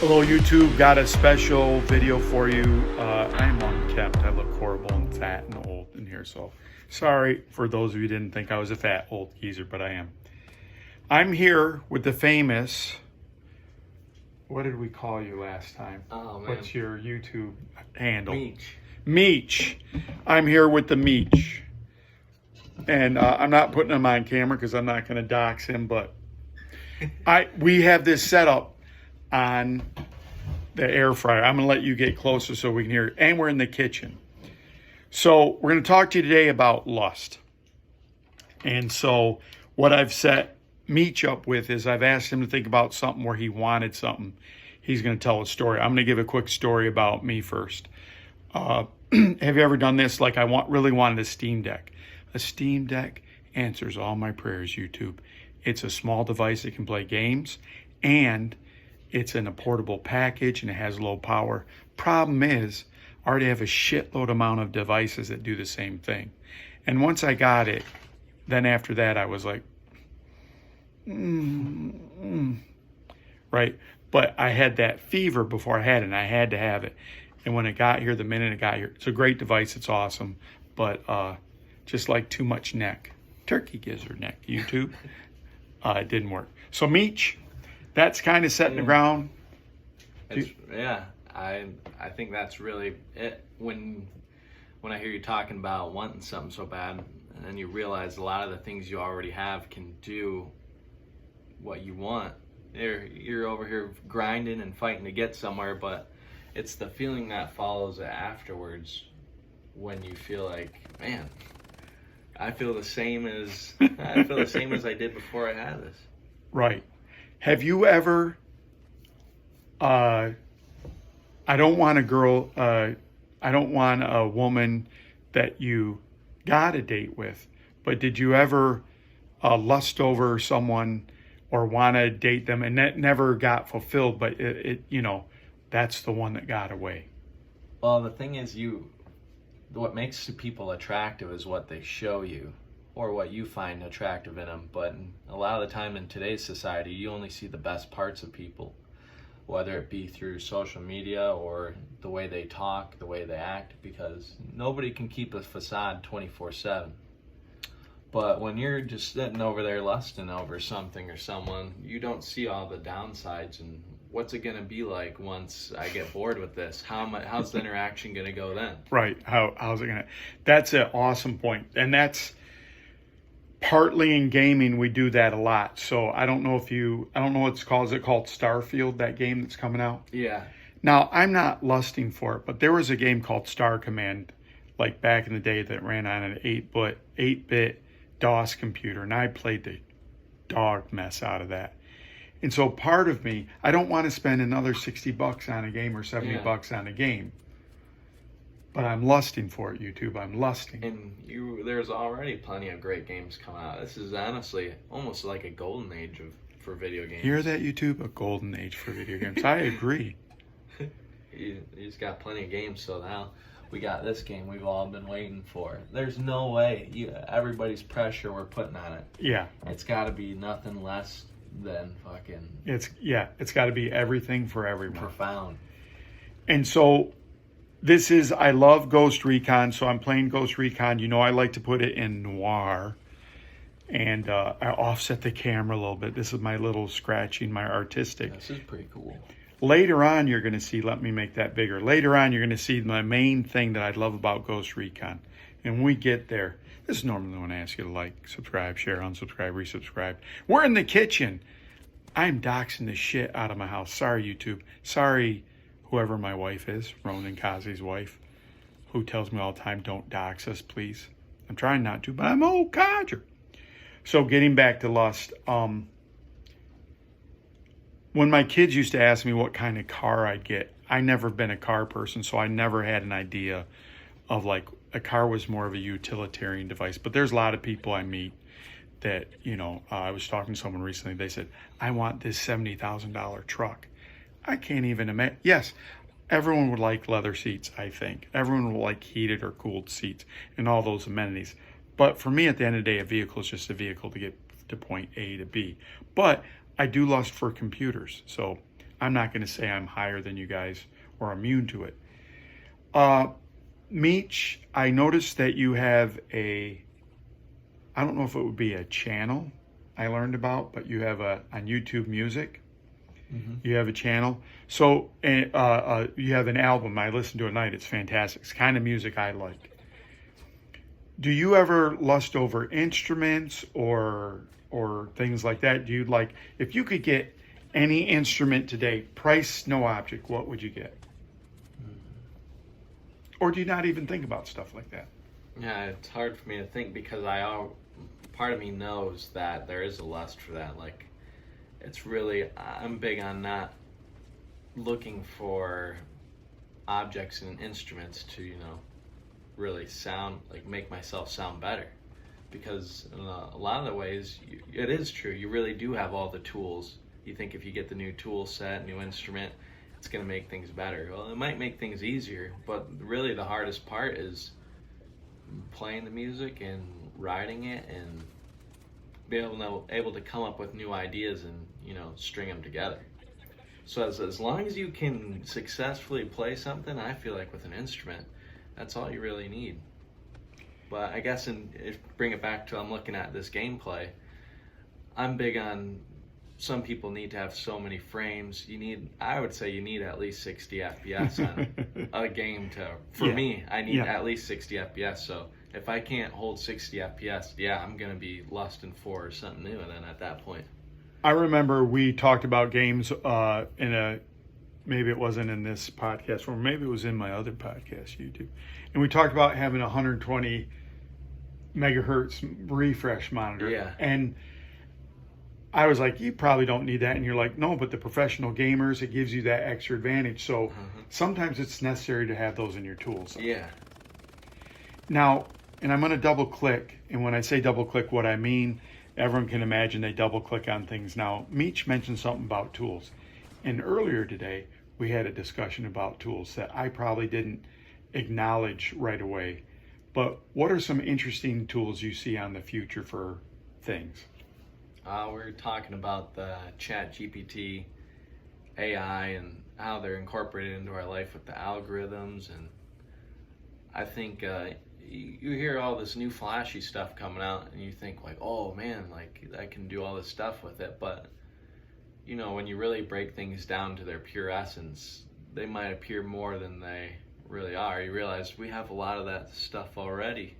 Hello YouTube, got a special video for you. I am unkempt. I look horrible and fat and old in here, so sorry for those of you who didn't think I was a fat old geezer, but I am. I'm here with the famous, what did we call you last time? Oh, man. What's your YouTube handle? Meech. I'm here with the Meech. And I'm not putting him on camera because I'm not going to dox him, but we have this set up on the air fryer. I'm going to let you get closer so we can hear it. And we're in the kitchen. So we're going to talk to you today about lust. And so what I've set Meech up with is I've asked him to think about something where he wanted something. He's going to tell a story. I'm going to give a quick story about me first. Have you ever done this? Like really wanted a Steam Deck. A Steam Deck answers all my prayers, YouTube. It's a small device that can play games, and it's in a portable package, and it has low power. Problem is, I already have a shitload amount of devices that do the same thing. And once I got it, then after that, I was like, right? But I had that fever before I had it, and I had to have it. And when it got here, the minute it got here, it's a great device. It's awesome. But just like too much neck. Turkey gives her neck, YouTube. It didn't work. So Meech, that's kind of set in the ground. Yeah, I think that's really it. When I hear you talking about wanting something so bad, and then you realize a lot of the things you already have can do what you want. You're over here grinding and fighting to get somewhere, but it's the feeling that follows it afterwards when you feel like, man, I feel the same as I did before I had this. Right. Have you ever, I don't want a woman that you got a date with, but did you ever lust over someone or want to date them and that never got fulfilled, but that's the one that got away? Well, the thing is, what makes people attractive is what they show you or what you find attractive in them. But a lot of the time in today's society, you only see the best parts of people, whether it be through social media or the way they talk, the way they act, because nobody can keep a facade 24/7. But when you're just sitting over there lusting over something or someone, you don't see all the downsides and what's it going to be like once I get bored with this? How's the interaction going to go then? Right. How's it going to? That's an awesome point. And that's partly in gaming, we do that a lot. So I don't know what it's called. Is it called Starfield, that game that's coming out? Yeah. Now, I'm not lusting for it, but there was a game called Star Command, like back in the day, that ran on an 8-bit DOS computer. And I played the dog mess out of that. And so part of me, I don't want to spend another $60 on a game or $70 on a game. But I'm lusting for it, YouTube. I'm lusting. And there's already plenty of great games coming out. This is honestly almost like a golden age for video games. You hear that, YouTube? A golden age for video games. I agree. You just got plenty of games, so now we got this game we've all been waiting for. There's no way. Everybody's pressure we're putting on it. Yeah. It's got to be nothing less than fucking... It's got to be everything for everyone. Profound. And so I love Ghost Recon, so I'm playing Ghost Recon. I like to put it in noir. And I offset the camera a little bit. This is my little scratching, my artistic. This is pretty cool. Later on, you're going to see, let me make that bigger. Later on, you're going to see my main thing that I love about Ghost Recon. And when we get there, this is normally when I ask you to like, subscribe, share, unsubscribe, resubscribe. We're in the kitchen. I'm doxing the shit out of my house. Sorry, YouTube. Sorry, whoever my wife is, Ronan Kazi's wife, who tells me all the time, don't dox us, please. I'm trying not to, but I'm an old codger. So getting back to lust, when my kids used to ask me what kind of car I'd get, I never been a car person, so I never had an idea of like, a car was more of a utilitarian device. But there's a lot of people I meet that, I was talking to someone recently, they said, I want this $70,000 truck. I can't even imagine. Yes, everyone would like leather seats, I think. Everyone would like heated or cooled seats and all those amenities. But for me, at the end of the day, a vehicle is just a vehicle to get to point A to B. But I do lust for computers. So I'm not going to say I'm higher than you guys or immune to it. Meech, I noticed that you have I don't know if it would be a channel I learned about, but you have on YouTube Music. Mm-hmm. You have a channel. So you have an album I listen to at night. It's fantastic. It's the kind of music I like. Do you ever lust over instruments or things like that? Do you like, if you could get any instrument today, price no object, what would you get? Or do you not even think about stuff like that? Yeah, it's hard for me to think because part of me knows that there is a lust for that. Like, it's really, I'm big on not looking for objects and instruments to, really sound, like make myself sound better. Because in a lot of the ways, it is true. You really do have all the tools. You think if you get the new tool set, new instrument, it's going to make things better. Well, it might make things easier, but really the hardest part is playing the music and writing it and be able to come up with new ideas and string them together. So as long as you can successfully play something, I feel like with an instrument, that's all you really need. But I guess if bring it back to I'm looking at this gameplay, I'm big on some people need to have so many frames. I would say you need at least 60 FPS on a game for me, I need at least 60 FPS. So if I can't hold 60 FPS, I'm going to be lusting for something new then at that point. I remember we talked about games maybe it wasn't in this podcast, or maybe it was in my other podcast, YouTube. And we talked about having a 120 megahertz refresh monitor. Yeah. And I was like, you probably don't need that. And you're like, no, but the professional gamers, it gives you that extra advantage. So sometimes it's necessary to have those in your tools. Yeah. Now, and I'm going to double click. And when I say double click, what I mean, everyone can imagine they double click on things. Now, Meech mentioned something about tools. And earlier today, we had a discussion about tools that I probably didn't acknowledge right away. But what are some interesting tools you see on the future for things? We're talking about the Chat GPT, AI, and how they're incorporated into our life with the algorithms. And I think you hear all this new flashy stuff coming out, and you think like, oh man, like I can do all this stuff with it. But when you really break things down to their pure essence, they might appear more than they really are. You realize we have a lot of that stuff already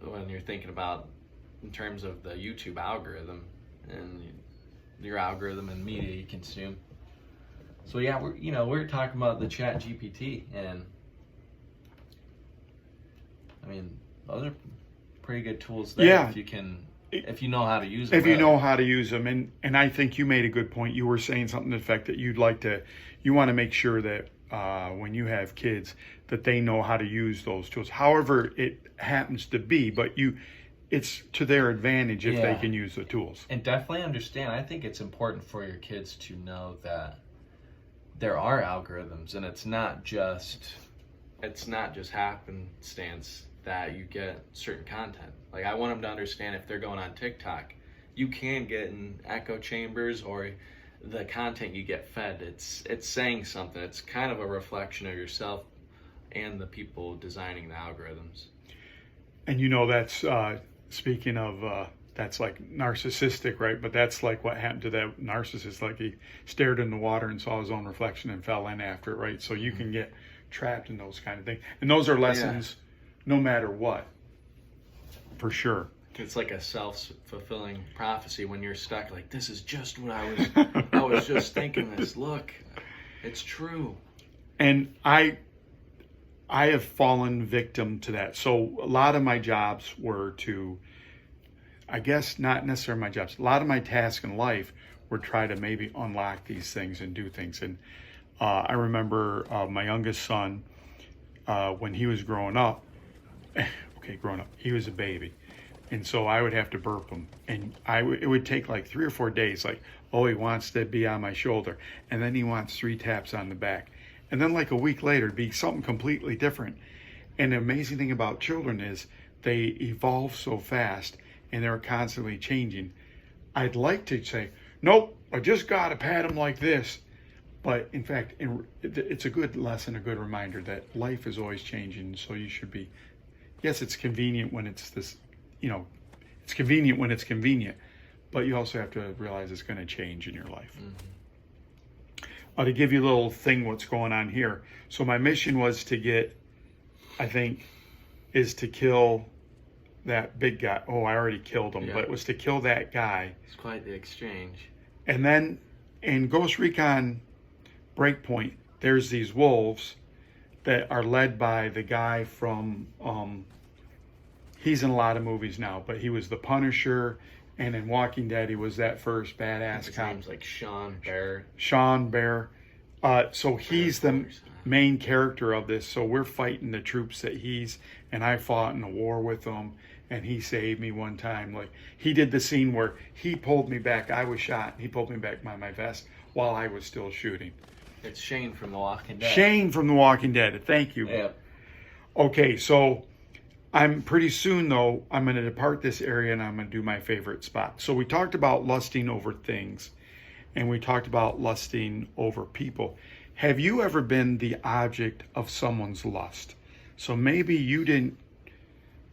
when you're thinking about in terms of the YouTube algorithm and your algorithm and media you consume. So we're talking about the Chat GPT, and I mean those are pretty good tools there if you know how to use them. If you know how to use them, and I think you made a good point. You were saying something to the effect that you want to make sure that when you have kids that they know how to use those tools. However it happens to be, but it's to their advantage if they can use the tools. And definitely understand, I think it's important for your kids to know that there are algorithms, and it's not just happenstance that you get certain content. Like, I want them to understand if they're going on TikTok, you can get in echo chambers, or the content you get fed, it's saying something. It's kind of a reflection of yourself and the people designing the algorithms. And that's speaking of that's like narcissistic, right? But that's like what happened to that narcissist. Like, he stared in the water and saw his own reflection and fell in after it, right? So you can get trapped in those kind of things. And those are lessons no matter what, for sure. It's like a self-fulfilling prophecy when you're stuck. Like, this is just what I was just thinking this. Look, it's true. And I have fallen victim to that. So a lot of my jobs were I guess not necessarily my jobs, a lot of my tasks in life were try to maybe unlock these things and do things. And I remember my youngest son, when he was growing up, he was a baby. And so I would have to burp him. And it would take like 3 or 4 days. Like, oh, he wants to be on my shoulder. And then he wants 3 taps on the back. And then like a week later, it'd be something completely different. And the amazing thing about children is they evolve so fast and they're constantly changing. I'd like to say, nope, I just got to pat him like this. But in fact, it's a good lesson, a good reminder that life is always changing. So you should be, yes, it's convenient when it's this, it's convenient when it's convenient, but you also have to realize it's going to change in your life. To give you a little thing, what's going on here. So my mission was to get, is to kill that big guy. Oh, I already killed him, but it was to kill that guy. It's quite the exchange. And then in Ghost Recon Breakpoint, there's these wolves that are led by the guy from, he's in a lot of movies now, but he was the Punisher, and in Walking Dead, he was that first badass His cop. name's like Sean Bear. Sean Bear. So he's the main character of this. So we're fighting the troops that and I fought in a war with him, and he saved me one time. Like, he did the scene where he pulled me back. I was shot, and he pulled me back by my vest while I was still shooting. It's Shane from The Walking Dead. Shane from The Walking Dead. Thank you. Yep. Okay, so I'm pretty soon, though, I'm going to depart this area and I'm going to do my favorite spot. So we talked about lusting over things, and we talked about lusting over people. Have you ever been the object of someone's lust? So maybe you didn't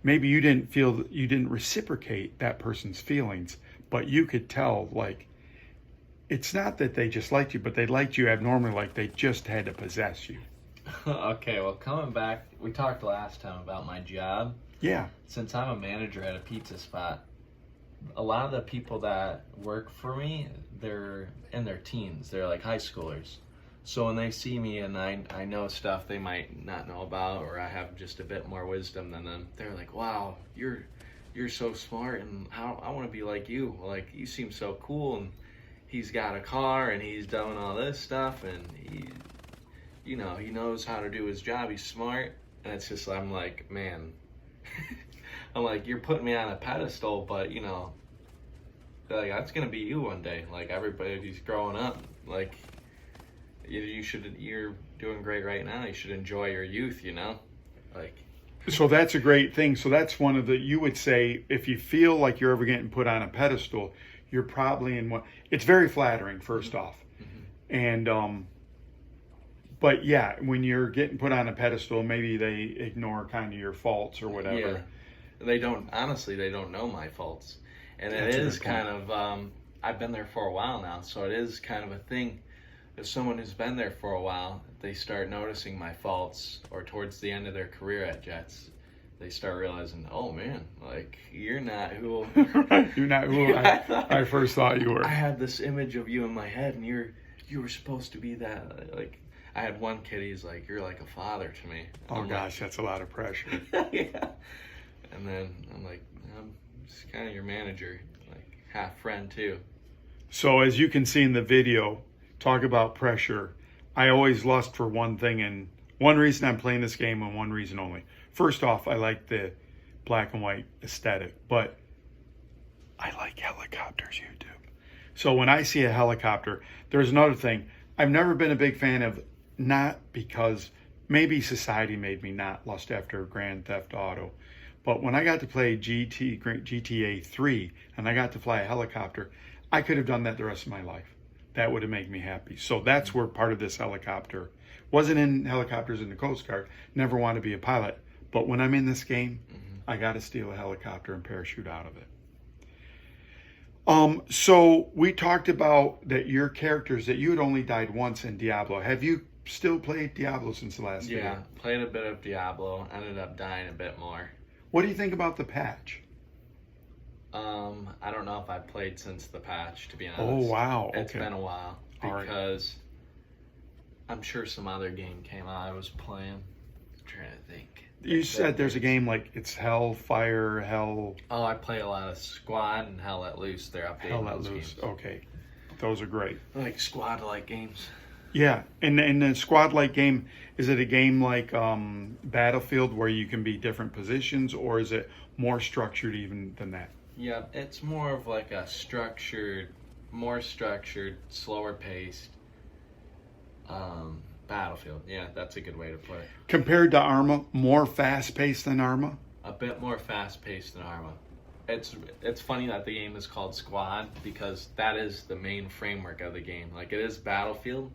feel, you didn't reciprocate that person's feelings, but you could tell, like, it's not that they just liked you, but they liked you abnormally, like they just had to possess you. Okay, well, coming back, we talked last time about my job. Yeah. Since I'm a manager at a pizza spot, a lot of the people that work for me, they're in their teens. They're like high schoolers. So when they see me and I know stuff they might not know about, or I have just a bit more wisdom than them, they're like, wow, you're so smart, and I want to be like you. Like, you seem so cool, and he's got a car, and he's done all this stuff, and he knows how to do his job. He's smart. And it's just, I'm like, man, I'm like, you're putting me on a pedestal, but like, that's gonna be you one day. Like, everybody who's growing up, like, you're doing great right now. You should enjoy your youth, like. So that's a great thing. So that's one of you would say, if you feel like you're ever getting put on a pedestal, you're probably in one. It's very flattering, first off. And, but yeah, when you're getting put on a pedestal, maybe they ignore kind of your faults or whatever. Yeah. They don't know my faults. And That's it is kind of, I've been there for a while now, so it is kind of a thing. As someone who's been there for a while, they start noticing my faults, or towards the end of their career at Jets, they start realizing, oh man, like, you're not who you're not who I first thought you were. I had this image of you in my head, and you were supposed to be that. Like, I had one kid, he's like, you're like a father to me. Oh gosh, that's a lot of pressure. Yeah. And then I'm like, I'm just kind of your manager, like half friend too. So as you can see in the video, talk about pressure. I always lust for one thing, and one reason I'm playing this game, and one reason only. First off, I like the black and white aesthetic, but I like helicopters, YouTube. So when I see a helicopter, there's another thing. I've never been a big fan of, not because maybe society made me not lust after Grand Theft Auto, but when I got to play GTA 3 and I got to fly a helicopter, I could have done that the rest of my life. That would have made me happy. So that's where part of this helicopter, wasn't in helicopters in the Coast Guard, never want to be a pilot. But when I'm in this game, I got to steal a helicopter and parachute out of it. So we talked about that your characters, that you had only died once in Diablo. Have you still played Diablo since the last video? Yeah, played a bit of Diablo, ended up dying a bit more. What do you think about the patch? I don't know if I've played since the patch, to be honest. Oh, wow. Okay. It's been a while, because I'm sure some other game came out I was playing. I'm trying to think. You said there's a game like it's Hellfire, Hell... Oh, I play a lot of Squad and Hell Let Loose. They're updating Hell Let those Loose. games. Okay. Those are great. I like Squad-like games. Yeah, and the squad-like game, is it a game like Battlefield where you can be different positions, or is it more structured even than that? Yeah, it's more of like a more structured, slower paced Battlefield. Yeah, that's a good way to put it. Compared to Arma, more fast-paced than Arma? A bit more fast-paced than Arma. It's funny that the game is called Squad, because that is the main framework of the game. Like, it is Battlefield,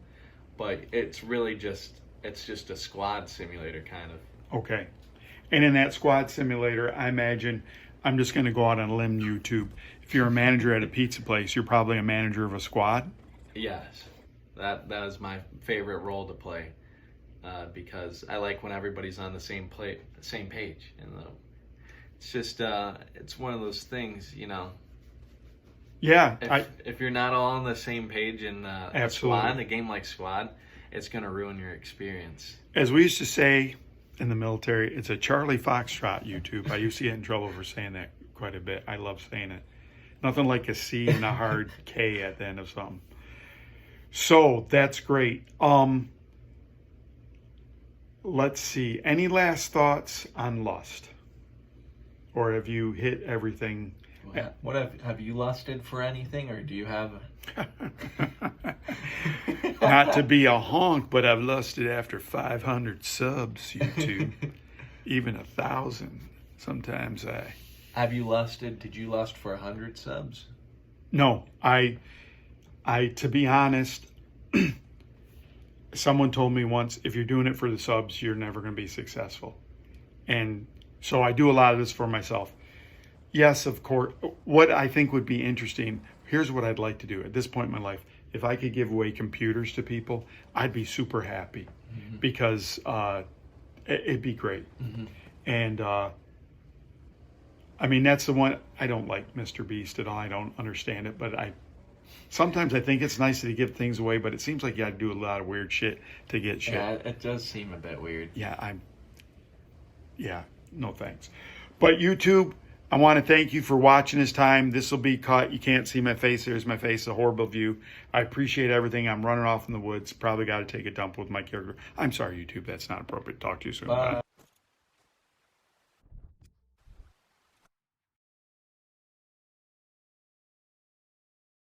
but it's really just a squad simulator kind of. Okay. And in that squad simulator, I imagine, I'm just going to go out on a limb, YouTube. If you're a manager at a pizza place, you're probably a manager of a squad. Yes, that is my favorite role to play, because I like when everybody's on the same page. And it's just it's one of those things, you know. Yeah. If you're not all on the same page in a squad, a game like squad, it's going to ruin your experience. As we used to say in the military, it's a Charlie Foxtrot, YouTube. I used to get in trouble for saying that quite a bit. I love saying it. Nothing like a C and a hard K at the end of something. So that's great. Let's see. Any last thoughts on lust? Or have you hit everything? What have you lusted for anything, or do you have? Not to be a honk, but I've lusted after 500 subs, YouTube. Even 1,000. Sometimes I. Have you lusted? Did you lust for 100 subs? No, I. To be honest, someone told me once, if you're doing it for the subs, you're never going to be successful. And so I do a lot of this for myself. Yes, of course. What I think would be interesting, here's what I'd like to do at this point in my life. If I could give away computers to people, I'd be super happy, because it'd be great. And I mean, that's the one. I don't like Mr. Beast at all. I don't understand it, but sometimes I think it's nice to give things away, but it seems like you got to do a lot of weird shit to get shit. Yeah, it does seem a bit weird. Yeah, no thanks. But YouTube, I want to thank you for watching this time. This will be cut. You can't see my face. There's my face, a horrible view. I appreciate everything. I'm running off in the woods. Probably got to take a dump with my character. I'm sorry, YouTube. That's not appropriate. Talk to you soon. Bye.